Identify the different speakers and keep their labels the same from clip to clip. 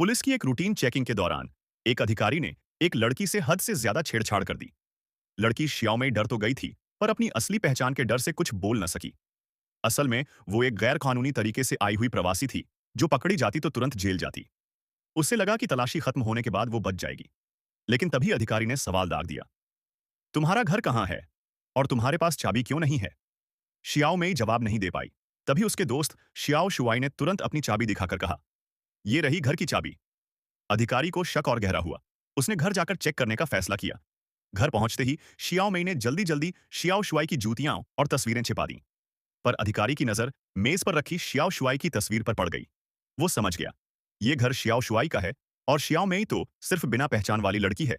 Speaker 1: Police की एक routine checking के दौरान एक अधिकारी ने एक लड़की से हद से ज्यादा छेड़छाड़ कर दी। लड़की शियाओ में डर तो गई थी, पर अपनी असली पहचान के डर से कुछ बोल न सकी। असल में वो एक गैर कानूनी तरीके से आई हुई प्रवासी थी, जो पकड़ी जाती तो तुरंत जेल जाती। उसे लगा कि तलाशी खत्म होने के बाद वो बच जाएगी। लेकिन तभी अधिकारी ने सवाल दाग दिया, तुम्हारा घर कहाँ है और तुम्हारे पास चाबी क्यों नहीं है? शियाओ में जवाब नहीं दे पाई। तभी उसके दोस्त शियाओ शुआई ने तुरंत अपनी चाबी दिखाकर कहा, ये रही घर की चाबी। अधिकारी को शक और गहरा हुआ। उसने घर जाकर चेक करने का फैसला किया। घर पहुंचते ही शियाओ मई ने जल्दी जल्दी शियाओ शुआई की जूतियां और तस्वीरें छिपा दी। पर अधिकारी की नजर मेज पर रखी शियाओ शुआई की तस्वीर पर पड़ गई। वो समझ गया, ये घर शियाओ शुआई का है और शियाओ मई तो सिर्फ बिना पहचान वाली लड़की है।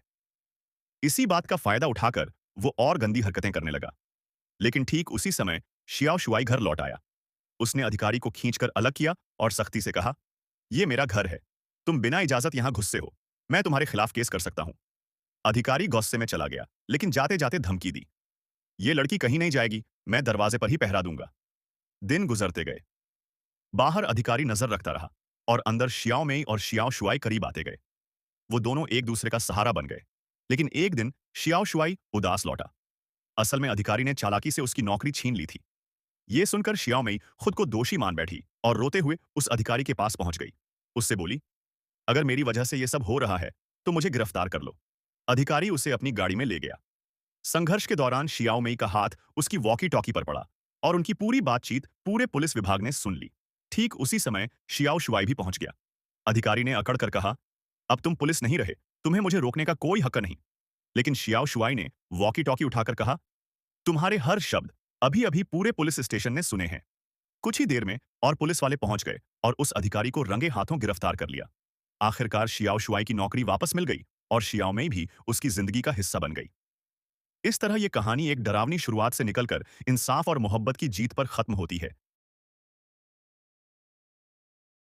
Speaker 1: इसी बात का फायदा उठाकर वो और गंदी हरकतें करने लगा। लेकिन ठीक उसी समय शियाओ शुआई घर लौट आया। उसने अधिकारी को खींचकर अलग किया और सख्ती से कहा, यह मेरा घर है, तुम बिना इजाजत यहां घुसते हो, मैं तुम्हारे खिलाफ केस कर सकता हूं। अधिकारी गुस्से में चला गया, लेकिन जाते जाते धमकी दी, ये लड़की कहीं नहीं जाएगी, मैं दरवाजे पर ही पहरा दूंगा। दिन गुजरते गए। बाहर अधिकारी नजर रखता रहा और अंदर शियाओ मेई और शियाओ शुआई करीब आते गए। वो दोनों एक दूसरे का सहारा बन गए। लेकिन एक दिन शियाओ शुआई उदास लौटा। असल में अधिकारी ने चालाकी से उसकी नौकरी छीन ली थी। ये सुनकर शियाओ मेई खुद को दोषी मान बैठी और रोते हुए उस अधिकारी के पास पहुंच गई। उससे बोली, अगर मेरी वजह से ये सब हो रहा है, तो मुझे गिरफ्तार कर लो। अधिकारी उसे अपनी गाड़ी में ले गया। संघर्ष के दौरान शियाओ मेई का हाथ उसकी वॉकी टॉकी पर पड़ा और उनकी पूरी बातचीत पूरे पुलिस विभाग ने सुन ली। ठीक उसी समय शियाओ शुआई भी पहुंच गया। अधिकारी ने अकड़ कर कहा, अब तुम पुलिस नहीं रहे, तुम्हें मुझे रोकने का कोई हक नहीं। लेकिन शियाओ शुआई ने वॉकी टॉकी उठाकर कहा, तुम्हारे हर शब्द अभी अभी पूरे पुलिस स्टेशन ने सुने हैं। कुछ ही देर में और पुलिस वाले पहुंच गए और उस अधिकारी को रंगे हाथों गिरफ्तार कर लिया। आखिरकार शियाओ शुआई की नौकरी वापस मिल गई और शियाओ में भी उसकी जिंदगी का हिस्सा बन गई। इस तरह यह कहानी एक डरावनी शुरुआत से निकलकर इंसाफ और मोहब्बत की जीत पर खत्म होती है।